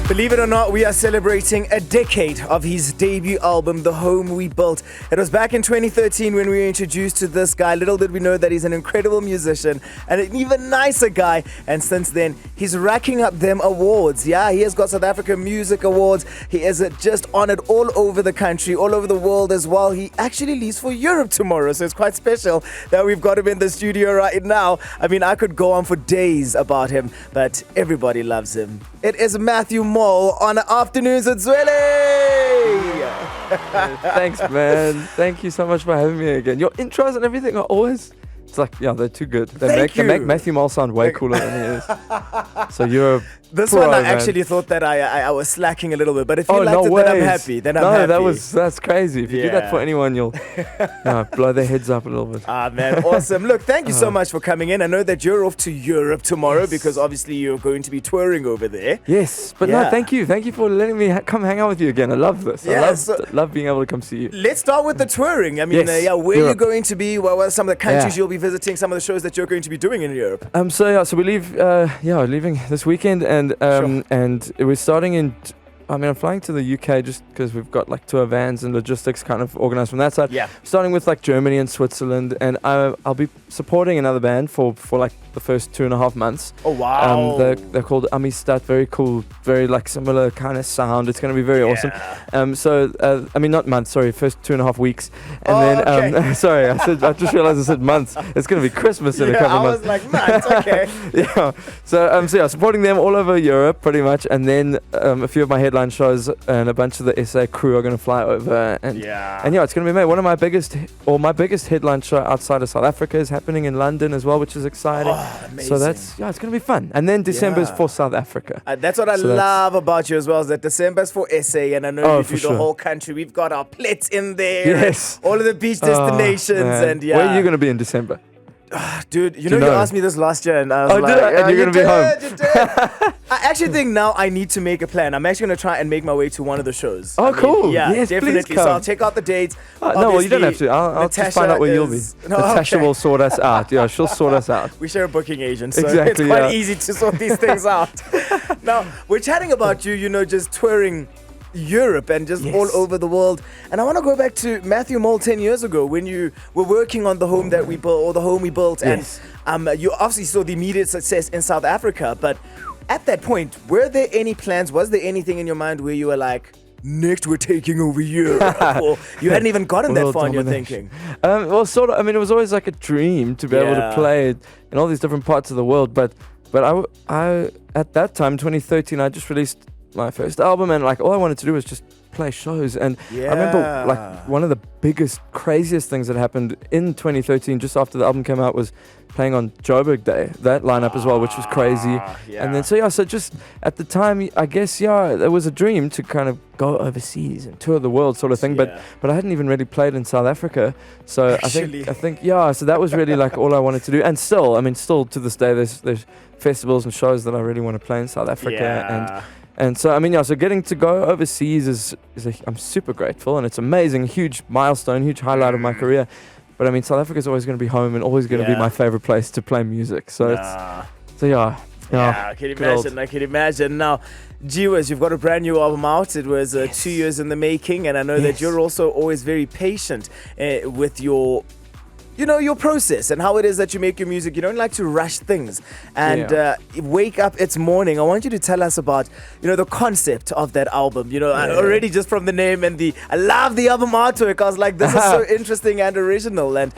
Believe it or not, we are celebrating a decade of his debut album, The Home We Built. It was back in 2013 when we were introduced to this guy. Little did we know that he's an incredible musician and an even nicer guy. And since then, he's racking up them awards. Yeah, he has got South Africa Music Awards. He is just honored all over the country, all over the world as well. He actually leaves for Europe tomorrow, so it's quite special that we've got him in the studio right now. I mean, I could go on for days about him, but everybody loves him. It is Matthew Mole on Afternoons at Zwele. Thanks, man. Thank you so much for having me again. Your intros and everything are always... It's like, yeah, they're too good. They make Matthew Mole sound way cooler than he is. So you're a This pro, one I man. actually thought that I was slacking a little bit, but if you liked it, then I'm happy. Then I'm happy. No, that's crazy. If you do that for anyone, you'll blow their heads up a little bit. Ah, man, awesome. Look, thank you so much for coming in. I know that you're off to Europe tomorrow because obviously you're going to be touring over there. Yes, but no, thank you. Thank you for letting me come hang out with you again. I love this. Yeah, I love being able to come see you. Let's start with the touring. I mean, where are you going to be? What are some of the countries you'll be visiting? Some of the shows that you're going to be doing in Europe? So we leave. Leaving this weekend, and we're starting in. I'm flying to the UK just because we've got like tour vans and logistics kind of organized from that side. Yeah. Starting with like Germany and Switzerland, and I'll be supporting another band for like the first 2.5 months. Oh wow! They're called Amistad. Very cool, very like similar kind of sound. It's going to be very awesome. Not months. Sorry, first 2.5 weeks, and then sorry, I just realized I said months. It's going to be Christmas in a couple months. I was like months. Okay. Yeah. So supporting them all over Europe pretty much, and then a few of my headline shows and a bunch of the SA crew are going to fly over, and it's going to be made. One of my biggest headline show outside of South Africa is happening in London as well, which is exciting. Oh, amazing. So that's it's going to be fun. And then December's for South Africa. That's what I love about you as well, is that December's for SA, and I know you do the whole country. We've got our plits in there. Yes. All of the beach destinations, and Where are you going to be in December? Dude, you asked me this last year, and I was like, and you're going to be home. You did. I actually think now I need to make a plan. I'm actually going to try and make my way to one of the shows. Oh, cool. Yeah, yes, definitely. Please come. So I'll check out the dates. No, you don't have to. I'll just find out where you'll be. Natasha will sort us out. Yeah, she'll sort us out. We share a booking agent, so exactly, it's quite easy to sort these things out. Now, we're chatting about you, just touring Europe and just all over the world. And I want to go back to Matthew Mole 10 years ago when you were working on the home that we built, or the home we built. Yes. And you obviously saw the immediate success in South Africa. But at that point, were there any plans? Was there anything in your mind where you were like, next we're taking over Europe? Or you hadn't even gotten that far in your thinking? Well, sort of. I mean, it was always like a dream to be able to play in all these different parts of the world. But I at that time, 2013, I just released my first album, and like all I wanted to do was just play shows. And I remember like one of the biggest, craziest things that happened in 2013 just after the album came out was playing on Joburg Day, that lineup as well, which was crazy. And then so just at the time, I guess there was a dream to kind of go overseas and tour the world sort of thing, but I hadn't even really played in South Africa. So I think so that was really like all I wanted to do. And still to this day there's festivals and shows that I really want to play in South Africa. And so, so getting to go overseas I'm super grateful, and it's amazing, huge milestone, huge highlight of my career. But South Africa is always going to be home and always going to be my favorite place to play music. So I can imagine. Now, Jiwas, you've got a brand new album out. It was 2 years in the making, and I know that you're also always very patient with your process and how it is that you make your music. You don't like to rush things. And Wake Up, It's Morning. I want you to tell us about, the concept of that album. Already just from the name and I love the album artwork. I was like, this is so interesting and original. And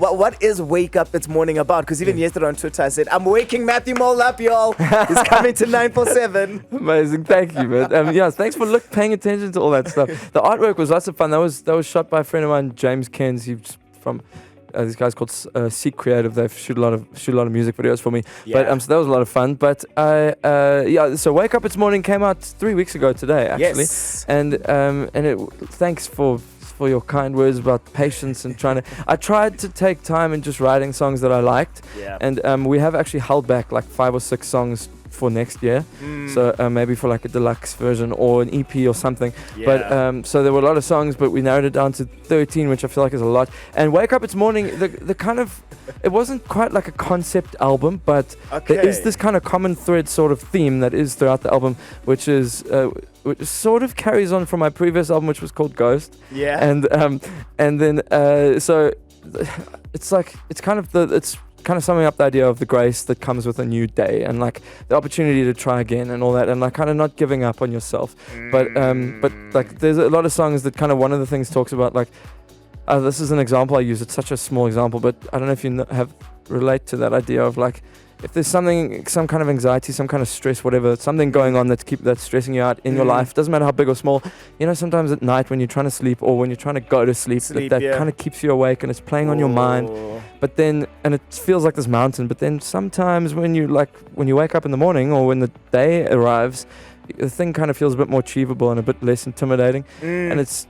what is Wake Up, It's Morning about? Because even yesterday on Twitter, I said, I'm waking Matthew Mole up, y'all. He's coming to 947. Amazing. Thank you, man. Thanks for paying attention to all that stuff. The artwork was lots of fun. That was shot by a friend of mine, James Kens. He's from... these guys called Seek Creative. They shoot a lot of music videos for me. But so that was a lot of fun. But so Wake Up, It's Morning came out 3 weeks ago today, actually. Yes. And thanks for your kind words about patience and I tried to take time in just writing songs that I liked. And we have actually held back like 5 or 6 songs for next year. So maybe for like a deluxe version or an EP or something. Yeah. But so there were a lot of songs, but we narrowed it down to 13, which I feel like is a lot. And Wake Up It's Morning, the kind of, it wasn't quite like a concept album, but there is this kind of common thread sort of theme that is throughout the album, which which sort of carries on from my previous album, which was called Ghost. Yeah. And then so it's like it's kind of summing up the idea of the grace that comes with a new day and like the opportunity to try again and all that, and like kind of not giving up on yourself. But like there's a lot of songs that kind of, one of the things talks about like, this is an example I use. It's such a small example, but I don't know if you relate to that idea of like, if there's some kind of anxiety, some kind of stress, whatever, something going on that's stressing you out in your life, doesn't matter how big or small. You know, sometimes at night when you're trying to sleep or when you're trying to go to sleep that kind of keeps you awake and it's playing on your mind. But then, and it feels like this mountain, but then sometimes when you wake up in the morning or when the day arrives, the thing kind of feels a bit more achievable and a bit less intimidating. And it's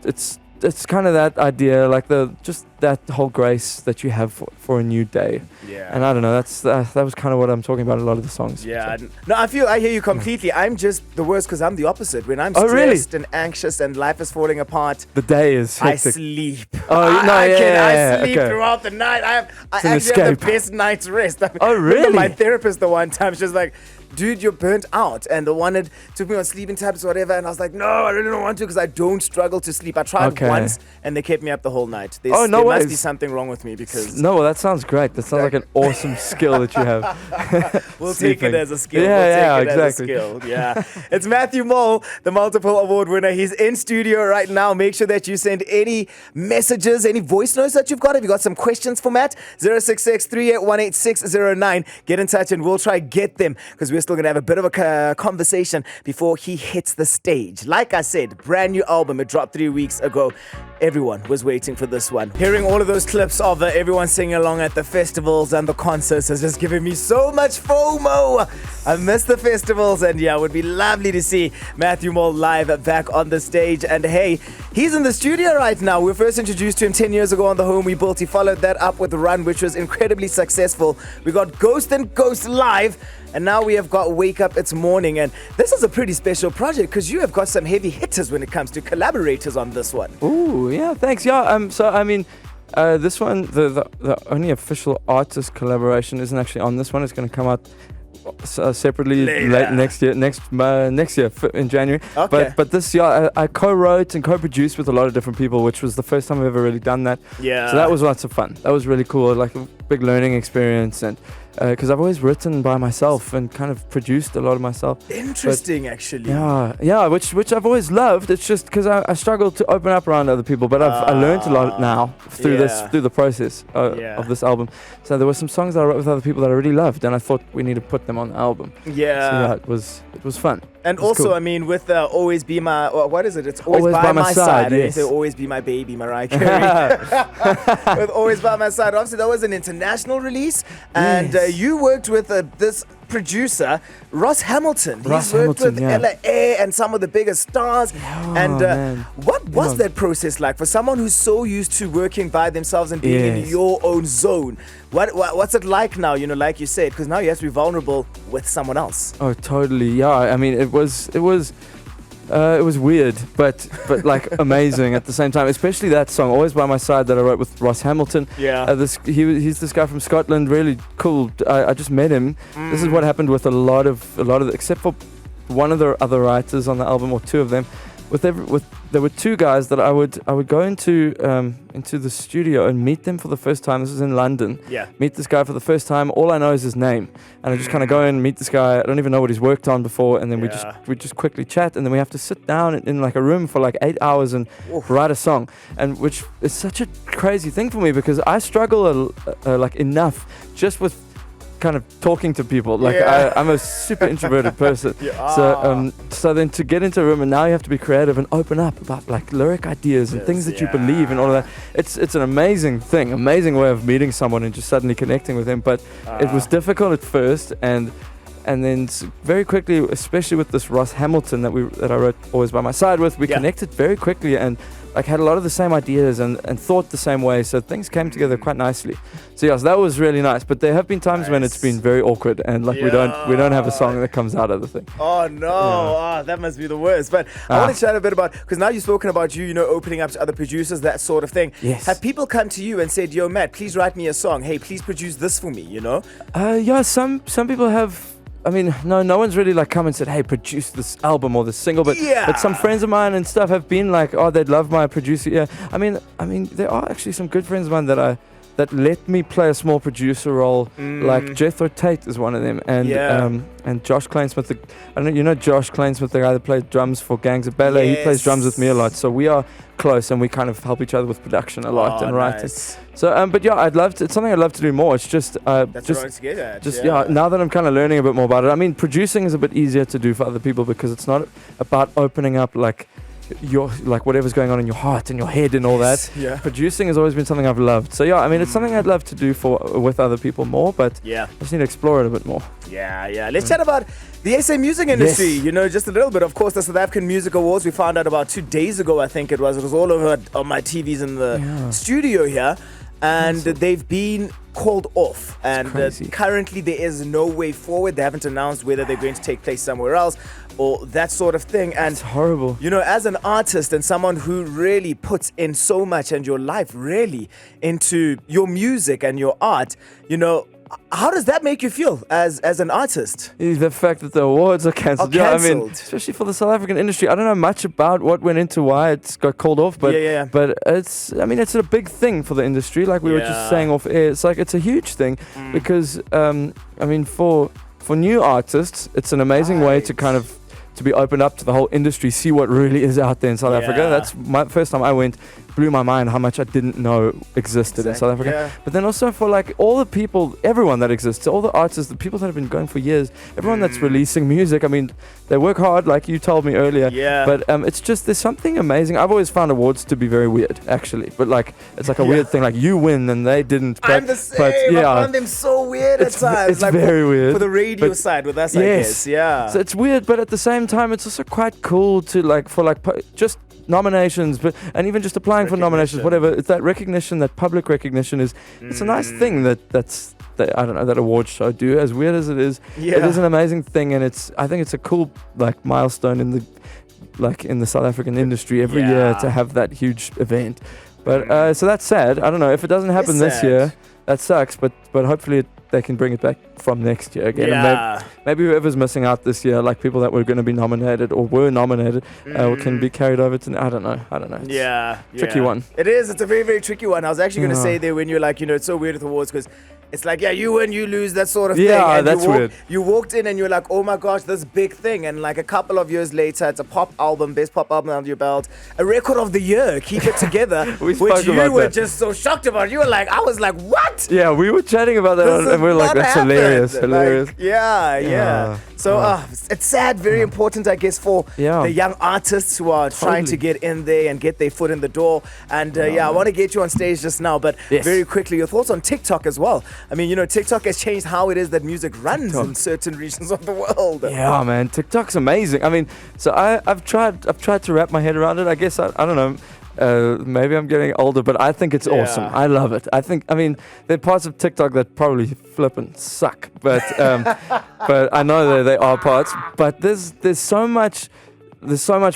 kind of that idea, like just that whole grace that you have for a new day. Yeah. And I don't know, that was kind of what I'm talking about in a lot of the songs. Yeah. So. No, I hear you completely. I'm just the worst because I'm the opposite. When I'm stressed and anxious and life is falling apart, the day is hectic. I sleep. I sleep throughout the night. I actually have the best night's rest. Really? My therapist the one time, she was like, dude, you're burnt out, and they took me on sleeping tablets or whatever, and I was like, no, I really don't want to because I don't struggle to sleep. I tried once and they kept me up the whole night. There must be something wrong with me because... No, well, that sounds great. That sounds like an awesome skill that you have. We'll take it as a skill. Exactly. Yeah. It's Matthew Mole, the multiple award winner. He's in studio right now. Make sure that you send any messages, any voice notes that you've got. If you've got some questions for Matt, 066-3818-609. Get in touch and we'll try get them because we're still going to have a bit of a conversation before he hits the stage. Like I said, brand new album. It dropped 3 weeks ago. Everyone was waiting for this one. Hearing all of those clips of everyone singing along at the festivals and the concerts has just given me so much FOMO. I miss the festivals, and yeah, it would be lovely to see Matthew Mole live back on the stage. And hey, he's in the studio right now. We were first introduced to him 10 years ago on The Home We Built. He followed that up with Run, which was incredibly successful. We got Ghost and Ghost live. And now we have got Wake Up It's Morning, and this is a pretty special project because you have got some heavy hitters when it comes to collaborators on this one. Ooh, yeah, thanks. Yeah, so I mean, this one, the only official artist collaboration isn't actually on this one. It's going to come out separately late next year in January. Okay. But this year I co-wrote and co-produced with a lot of different people, which was the first time I've ever really done that. Yeah. So that was lots of fun. That was really cool, like a big learning experience, and because I've always written by myself and kind of produced a lot of myself. Interesting, actually. Yeah, which I've always loved. It's just because I struggle to open up around other people, but I learned a lot now through the process of this album. So there were some songs that I wrote with other people that I really loved, and I thought we need to put them on the album. Yeah. So it was fun. And also, cool. I mean, with Always Be My... what is it? It's Always by My Side. Yes. And you say Always Be My Baby, Mariah Carey. With Always By My Side. Obviously, that was an international release. And you worked with this producer, Ross Hamilton. He's worked with LA and some of the biggest stars. What was that process like for someone who's so used to working by themselves and being in your own zone? What's it like now, like you said, because now you have to be vulnerable with someone else? Oh, totally. Yeah, I mean, it was weird, but like amazing at the same time. Especially that song, Always By My Side, that I wrote with Ross Hamilton. Yeah. He's this guy from Scotland, really cool. I just met him. This is what happened with a lot of the, except for one of the other writers on the album, or two of them. There were two guys that I would go into the studio and meet them for the first time. This was in London. Yeah. Meet this guy for the first time. All I know is his name, and I just kind of go and meet this guy. I don't even know what he's worked on before, and then we just quickly chat, and then we have to sit down in like a room for like 8 hours and write a song, and which is such a crazy thing for me because I struggle like enough just with kind of talking to people. Like I'm a super introverted person. So then to get into a room and now you have to be creative and open up about like lyric ideas and things that you believe and all of that. It's an amazing way of meeting someone and just suddenly connecting with them. But it was difficult at first, and then very quickly, especially with this Ross Hamilton that I wrote Always By My Side with, we connected very quickly, and like had a lot of the same ideas and thought the same way, so things came together quite nicely. So yes, that was really nice. But there have been times when it's been very awkward and like we don't have a song that comes out of the thing. Oh no, that must be the worst. But I want to chat a bit about, because now you've spoken about you know, opening up to other producers, that sort of thing. Yes. Have people come to you and said, yo Matt, please write me a song, hey, please produce this for me, you know? Yeah, some people have. I mean, no one's really like come and said, hey, produce this album or this single, but some friends of mine and stuff have been like, oh, they'd love my producer. Yeah, I mean, there are actually some good friends of mine that let me play a small producer role. Like Jethro Tate is one of them, and Josh Klainsmith. I don't know, you know Josh Klainsmith, the guy that plays drums for Gangs of Ballet. He plays drums with me a lot, so we are close and we kind of help each other with production a lot and writing. Nice. So, but yeah, it's something I'd love to do more. It's just, That's what I wanted to get at. now that I'm kind of learning a bit more about it. I mean, producing is a bit easier to do for other people because it's not about opening up like your like whatever's going on in your heart and your head and all that. Producing has always been something I've loved. So yeah, I mean, it's something I'd love to do with other people more, but I just need to explore it a bit more. Let's chat about the SA music industry. You know, just a little bit. Of course, the South African Music Awards, we found out about 2 days ago, I think it was all over on my TVs in the studio here, and they've been called off, and currently there is no way forward. They haven't announced whether they're going to take place somewhere else or that sort of thing. And it's horrible. You know, as an artist and someone who really puts in so much and your life really into your music and your art, you know, how does that make you feel as an artist? The fact that the awards are cancelled. Yeah, I mean, especially for the South African industry. I don't know much about what went into why it's got called off, but but it's a big thing for the industry. Like we were just saying off air, it's a huge thing because I mean for new artists, it's an amazing way to kind of to be opened up to the whole industry, see what really is out there in South Africa. That's my first time I went. Blew my mind how much I didn't know existed in South Africa. But then also for like all the people, everyone that exists, all the artists, the people that have been going for years, everyone that's releasing music. I mean, they work hard, like you told me earlier. But it's just, there's something amazing. I've always found awards to be very weird, actually. But like, it's like a weird thing. Like you win and they didn't. But, I'm the same. I find them so weird at times. It's like very weird. For the radio side with us, I guess. So it's weird, but at the same time, it's also quite cool to like, for like, just nominations, and even just applying for nominations, whatever. It's that recognition, that public recognition it's a nice thing that I don't know, that award show do. As weird as it is an amazing thing, and I think it's a cool like milestone in the South African industry every year to have that huge event. But so that's sad. I don't know if it doesn't happen this year. That sucks, but hopefully they can bring it back from next year again. And maybe whoever's missing out this year, like people that were going to be nominated or were nominated, can be carried over to. I don't know. It's tricky one. It is. It's a very, very tricky one. I was actually going to say there when you're like, you know, it's so weird with awards because it's like, you win, you lose, that sort of thing. And that's weird. You walked in and you're like, oh my gosh, this big thing. And like a couple of years later, it's a pop album, best pop album under your belt, a record of the year, Keep It Together, which you were just so shocked about. You were like, I was like, what? Yeah, we were chatting about that and we were like, that's hilarious. Like, So it's sad, very important, I guess, for the young artists who are trying to get in there and get their foot in the door. And I want to get you on stage just now, but very quickly, your thoughts on TikTok as well. I mean, you know, TikTok has changed how it is that music runs in certain regions of the world. Yeah, man, TikTok's amazing. I mean, so I've tried to wrap my head around it. I guess I don't know. Maybe I'm getting older, but I think it's awesome. I love it. I mean, there are parts of TikTok that probably flippin' suck, but but I know there are parts. But there's so much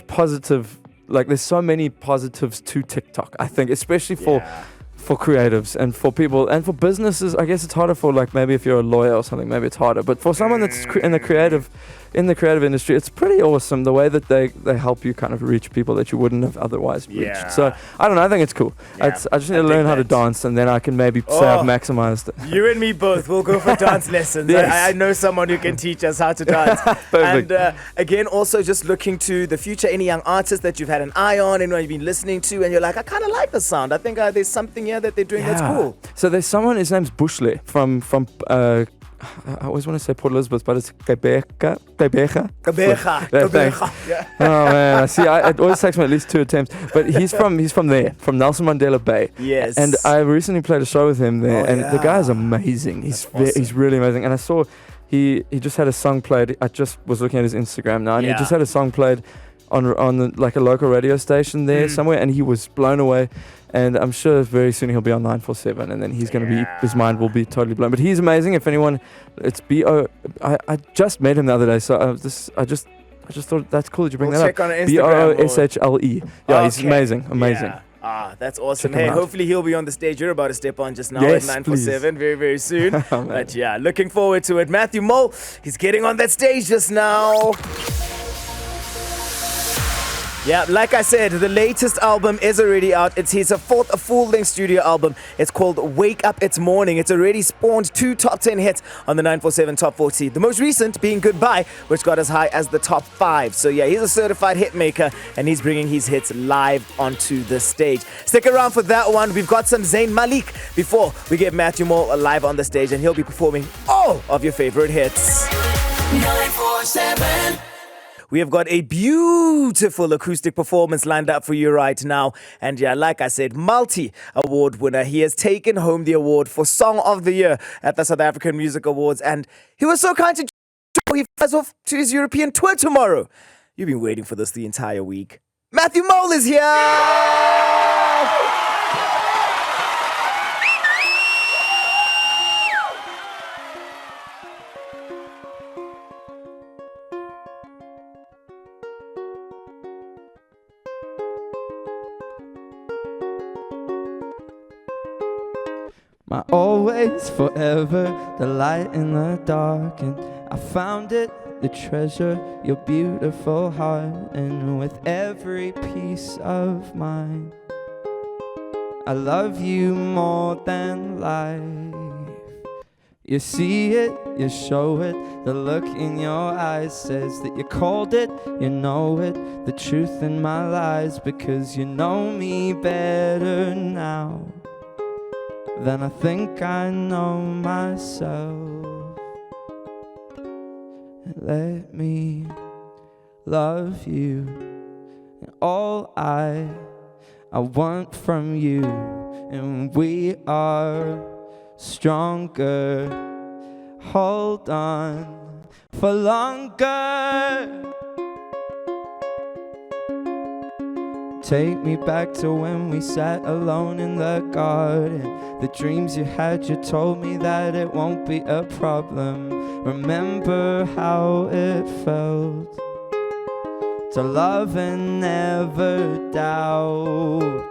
positive. Like there's so many positives to TikTok. I think, especially for creatives and for people and for businesses. I guess it's harder for like maybe if you're a lawyer or something, maybe it's harder. But for someone that's in the creative industry, it's pretty awesome the way that they help you kind of reach people that you wouldn't have otherwise reached. So I don't know, I think it's cool. I just need to learn how to dance, and then I can maybe say I've maximized it. You and me both, we'll go for dance lessons. I know someone who can teach us how to dance. And again, also just looking to the future, any young artists that you've had an eye on, anyone you've been listening to, and you're like, I kind of like the sound. I think there's something here that they're doing that's cool. So there's someone, his name's Bushle from I always want to say Port Elizabeth, but it's Gqeberha. Oh man, see, it always takes me at least 2 attempts. But he's from there, from Nelson Mandela Bay. Yes. And I recently played a show with him there, and the guy is amazing. He's really amazing. And I saw he just had a song played. I just was looking at his Instagram now, and he just had a song played on like a local radio station there somewhere, and he was blown away. And I'm sure very soon he'll be on 947, and then he's going to be, his mind will be totally blown. But he's amazing. If anyone, it's B-O, I just met him the other day, so I just thought that's cool that you bring that check up. on Instagram. B-O-S-H-L-E. Yeah, he's amazing. Yeah. That's awesome. Hey, hopefully he'll be on the stage. You're about to step on just now at 947 very, very soon. But yeah, looking forward to it. Matthew Mole, he's getting on that stage just now. Yeah, like I said, the latest album is already out. It's his fourth full-length studio album. It's called Wake Up It's Morning. It's already spawned 2 top 10 hits on the 947 Top 40. The most recent being Goodbye, which got as high as the top 5. So yeah, he's a certified hit maker, and he's bringing his hits live onto the stage. Stick around for that one. We've got some Zayn Malik before we get Matthew Mole live on the stage, and he'll be performing all of your favorite hits. 947. We have got a beautiful acoustic performance lined up for you right now. And yeah, like I said, multi-award winner. He has taken home the award for Song of the Year at the South African Music Awards. And he was so kind to he flies off to his European tour tomorrow. You've been waiting for this the entire week. Matthew Mole is here! My always, forever, the light in the dark, and I found it, the treasure, your beautiful heart, and with every piece of mine, I love you more than life. You see it, you show it, the look in your eyes says that you called it, you know it, the truth in my lies, because you know me better now than I think I know myself. Let me love you, and all I want from you, and we are stronger. Hold on for longer. Take me back to when we sat alone in the garden. The dreams you had, you told me that it won't be a problem. Remember how it felt to love and never doubt.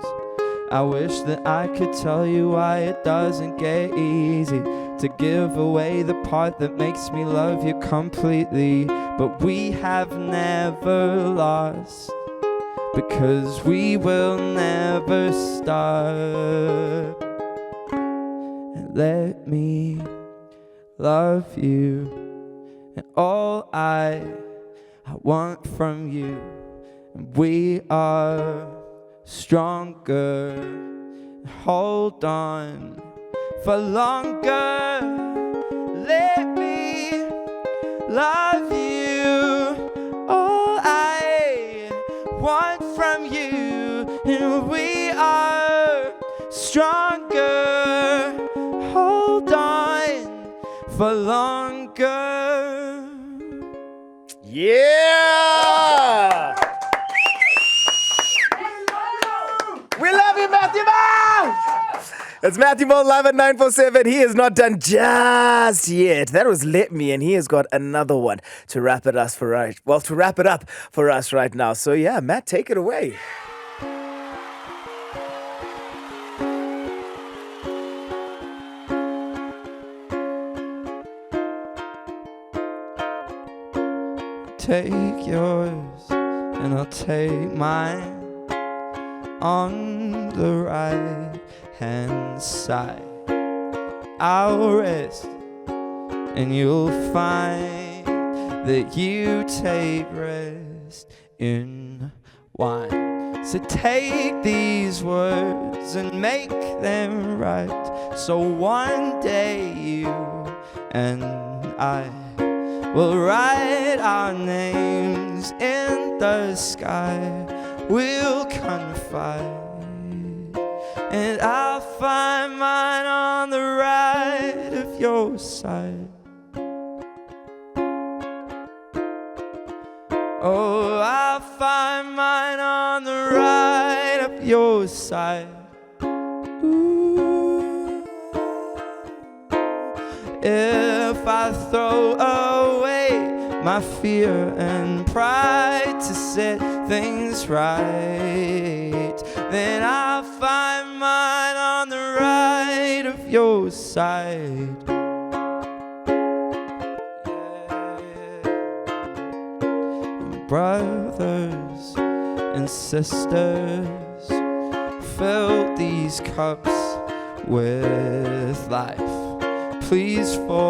I wish that I could tell you why it doesn't get easy to give away the part that makes me love you completely. But we have never lost, because we will never stop. And let me love you, and all I want from you, and we are stronger. Hold on for longer. Let me love you, all I want from you, and we are stronger. Hold on for longer. Yeah! We love you, Matthew Mole! It's Matthew Mole live at 947. He is not done just yet. That was Let Me, and he has got another one to wrap it up for us right now. So yeah, Matt, take it away. Take yours and I'll take mine. On the right hand side, I'll rest, and you'll find that you take rest in wine. So take these words and make them right, so one day you and I will write our names in the sky. We'll confide, and I'll find mine on the right of your side. Oh, I'll find mine on the right of your side. Ooh. If I throw away my fear and pride to set things right, then I'll find mine on the right of your side. Brothers and sisters, fill these cups with life. Please forgive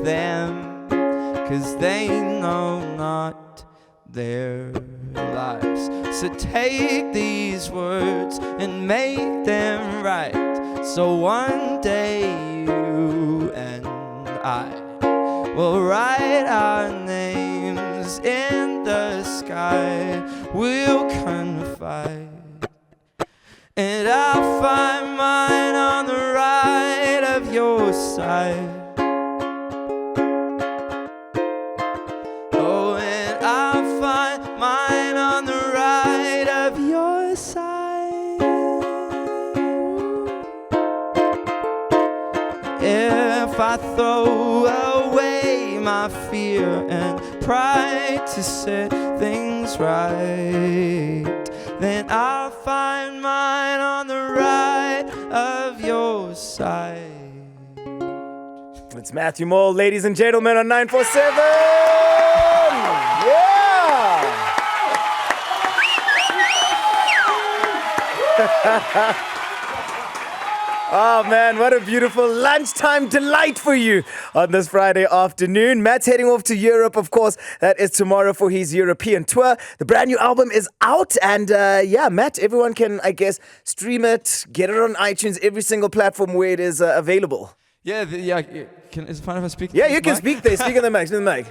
them, 'cause they know not their lives. So take these words and make them right, so one day you and I will write our names in the sky. We'll confide, and I'll find mine on the right of your side. Oh, and I'll find mine on the right of your side. If I throw away my fear and pride to set things right, then I'll find mine on the right of your side. It's Matthew Mole, ladies and gentlemen, on 947. Yeah! Oh man, what a beautiful lunchtime delight for you on this Friday afternoon. Matt's heading off to Europe, of course. That is tomorrow for his European tour. The brand new album is out, and yeah, Matt, everyone can, I guess, stream it, get it on iTunes, every single platform where it is available. Yeah, is it fine if I speak? Yeah, you can speak there. Speak on the mic. Speak on the mic.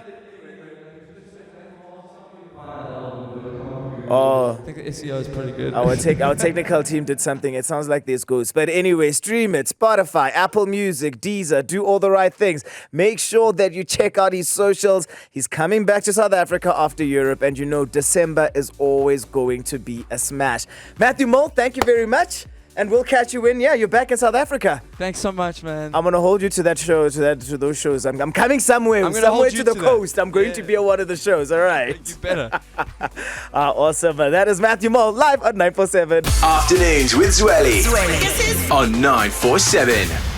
Oh, I think the SEO is pretty good. our technical team did something. It sounds like this goes. But anyway, stream it. Spotify, Apple Music, Deezer. Do all the right things. Make sure that you check out his socials. He's coming back to South Africa after Europe. And you know, December is always going to be a smash. Matthew Mole, thank you very much. And we'll catch you when, you're back in South Africa. Thanks so much, man. I'm going to hold you to that show, to those shows. I'm coming somewhere to the coast. I'm going to be on one of the shows, all right? You better. Awesome. That is Matthew Mole live on 947. Afternoons with Zwelly on 947.